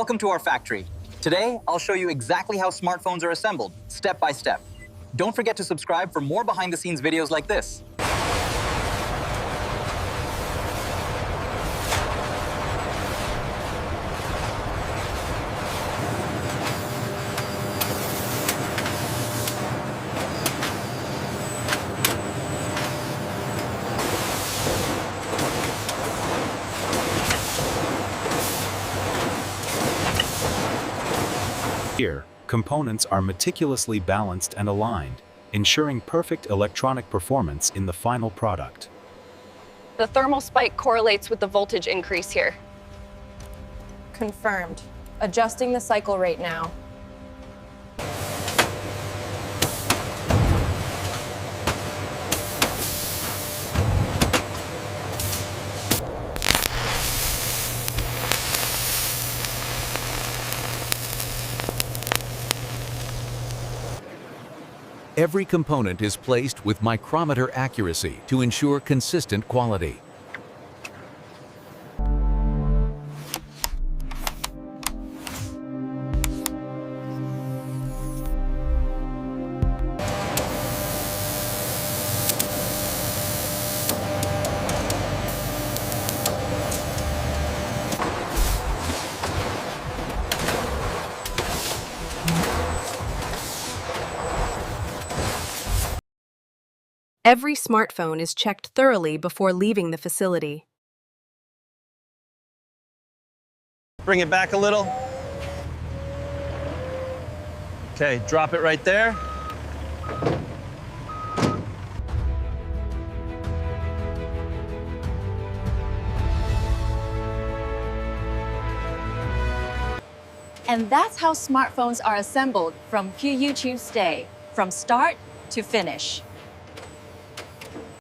Welcome to our factory. Today, I'll show you exactly how smartphones are assembled, step by step. Don't forget to subscribe for more behind-the-scenes videos like this. Here, components are meticulously balanced and aligned, ensuring perfect electronic performance in the final product. The thermal spike correlates with the voltage increase here. Confirmed. Adjusting the cycle rate now. Every component is placed with micrometer accuracy to ensure consistent quality. Every smartphone is checked thoroughly before leaving the facility. Bring it back a little. Okay, drop it right there. And that's how smartphones are assembled from PU Tuesday, from start to finish.